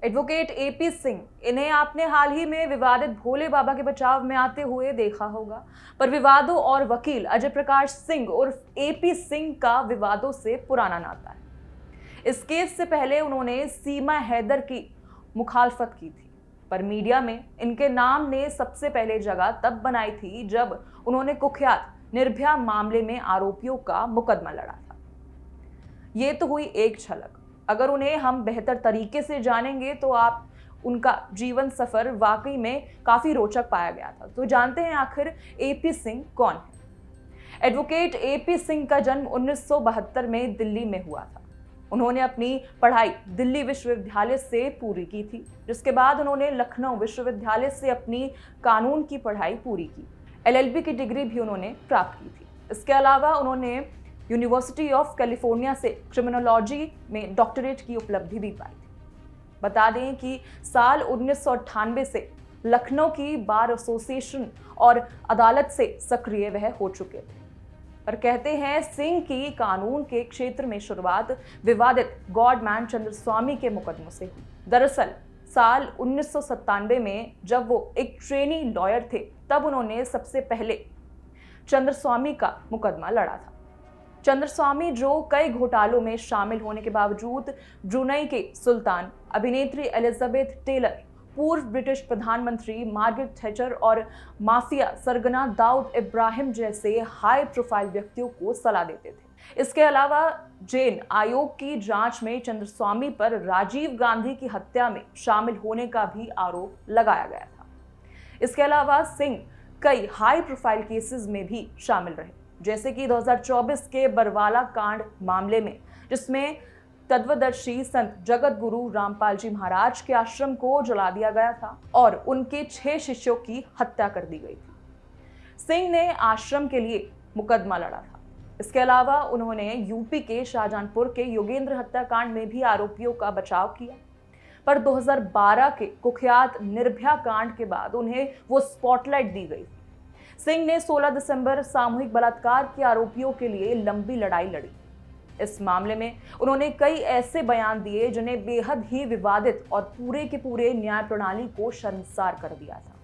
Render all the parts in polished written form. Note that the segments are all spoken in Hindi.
एडवोकेट एपी सिंह, इन्हें आपने हाल ही में विवादित भोले बाबा के बचाव में आते हुए देखा होगा, पर विवादों और वकील अजय प्रकाश सिंह उर्फ एपी सिंह का विवादों से पुराना नाता है। इस केस से पहले उन्होंने सीमा हैदर की मुखालफत की थी, पर मीडिया में इनके नाम ने सबसे पहले जगह तब बनाई थी जब उन्होंने कुख्यात निर्भया मामले में आरोपियों का मुकदमा लड़ा था। ये तो हुई एक झलक। अगर उन्हें हम बेहतर तरीके से जानेंगे तो आप उनका जीवन सफर वाकई में काफी रोचक पाया गया था। तो जानते हैं आखिर एपी सिंह कौन है। एडवोकेट एपी सिंह का जन्म 1972 में दिल्ली में हुआ था। उन्होंने अपनी पढ़ाई दिल्ली विश्वविद्यालय से पूरी की थी, जिसके बाद उन्होंने लखनऊ विश्वविद्यालय से अपनी कानून की पढ़ाई पूरी की। एलएलबी की डिग्री भी उन्होंने प्राप्त की थी। इसके अलावा उन्होंने यूनिवर्सिटी ऑफ कैलिफोर्निया से क्रिमिनोलॉजी में डॉक्टरेट की उपलब्धि भी पाई थी। बता दें कि साल 1998 से लखनऊ की बार एसोसिएशन और अदालत से सक्रिय वह हो चुके थे। पर कहते हैं सिंह की कानून के क्षेत्र में शुरुआत विवादित गॉडमैन चंद्रस्वामी के मुकदमों से हुई। दरअसल साल 1997 में जब वो एक ट्रेनी लॉयर थे, तब उन्होंने सबसे पहले चंद्रस्वामी का मुकदमा लड़ा था। चंद्रस्वामी जो कई घोटालों में शामिल होने के बावजूद ब्रुनई के सुल्तान, अभिनेत्री एलिजाबेथ टेलर, पूर्व ब्रिटिश प्रधानमंत्री मार्गरेट थैचर और माफिया सरगना दाऊद इब्राहिम जैसे हाई प्रोफाइल व्यक्तियों को सलाह देते थे। इसके अलावा जैन आयोग की जांच में चंद्रस्वामी पर राजीव गांधी की हत्या में शामिल होने का भी आरोप लगाया गया था। इसके अलावा सिंह कई हाई प्रोफाइल केसेस में भी शामिल रहे, जैसे कि 2024 के बरवाला कांड मामले में, जिसमें तत्वदर्शी संत जगत गुरु रामपाल जी महाराज के आश्रम को जला दिया गया था और उनके 6 शिष्यों की हत्या कर दी गई थी। सिंह ने आश्रम के लिए मुकदमा लड़ा था। इसके अलावा उन्होंने यूपी के शाहजहांपुर के योगेंद्र हत्याकांड में भी आरोपियों का बचाव किया, पर 2012 के कुख्यात निर्भया कांड के बाद उन्हें वो स्पॉटलाइट दी गई। सिंह ने 16 दिसंबर सामूहिक बलात्कार के आरोपियों के लिए लंबी लड़ाई लड़ी। इस मामले में उन्होंने कई ऐसे बयान दिए जिन्हें बेहद ही विवादित और पूरे के पूरे न्याय प्रणाली को शर्मसार कर दिया था।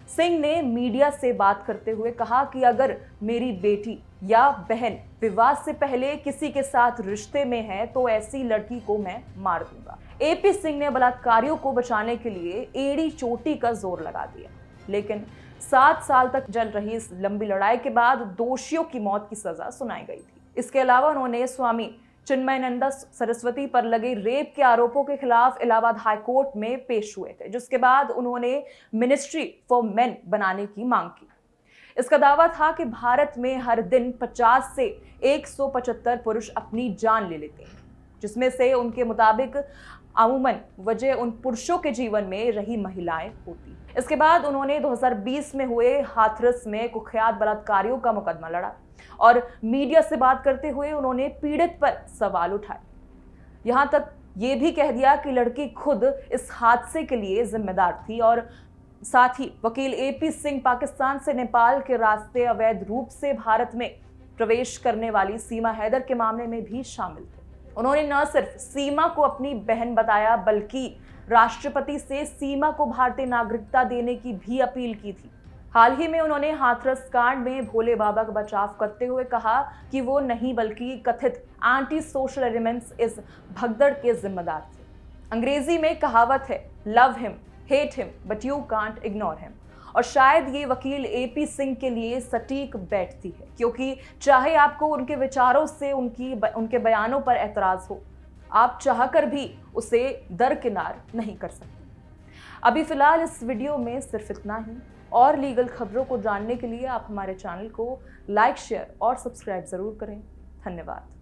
सिंह ने मीडिया से बात करते हुए कहा कि अगर मेरी बेटी या बहन विवाह से पहले किसी के साथ रिश्ते में है तो ऐसी लड़की को मैं मार दूंगा। एपी सिंह ने बलात्कारियों को बचाने के लिए एड़ी चोटी का जोर लगा दिया, लेकिन 7 साल तक चल रही इस लंबी लड़ाई के बाद दोषियों की मौत की सजा सुनाई गई थी। इसके अलावा उन्होंने स्वामी चिन्मयानंद सरस्वती पर लगे रेप के आरोपों के खिलाफ इलाहाबाद हाईकोर्ट में पेश हुए थे, जिसके बाद उन्होंने मिनिस्ट्री फॉर मेन बनाने की मांग की। इसका दावा था कि भारत में हर दिन 50 से 175 पुरुष अपनी जान ले लेते हैं, जिसमें से उनके मुताबिक अमूमन वजह उन पुरुषों के जीवन में रही महिलाएं होती। इसके बाद उन्होंने 2020 में हुए हाथरस में कुख्यात बलात्कारियों का मुकदमा लड़ा और मीडिया से बात करते हुए उन्होंने पीड़ित पर सवाल उठाए। यहां तक ये भी कह दिया कि लड़की खुद इस हादसे के लिए जिम्मेदार थी और साथ ही वकील एपी सिंह पाकिस्तान से नेपाल के रास्ते अवैध रूप से भारत में प्रवेश करने वाली सीमा हैदर के मामले में भी शामिल थे। उन्होंने न सिर्फ सीमा को अपनी बहन बताया, बल्कि राष्ट्रपति से सीमा को भारतीय नागरिकता देने की भी अपील की थी। हाल ही में उन्होंने हाथरस कांड में भोले बाबा का बचाव करते हुए कहा कि वो नहीं बल्कि कथित एंटी सोशल एलिमेंट्स इस भगदड़ के जिम्मेदार थे। अंग्रेजी में कहावत है, love him, hate him, but you can't ignore him. और शायद ये वकील एपी सिंह के लिए सटीक बैठती है, क्योंकि चाहे आपको उनके विचारों से उनके बयानों पर एतराज हो, आप चाहकर भी उसे दरकिनार नहीं कर सकते। अभी फिलहाल इस वीडियो में सिर्फ इतना ही। और लीगल खबरों को जानने के लिए आप हमारे चैनल को लाइक, शेयर और सब्सक्राइब जरूर करें। धन्यवाद।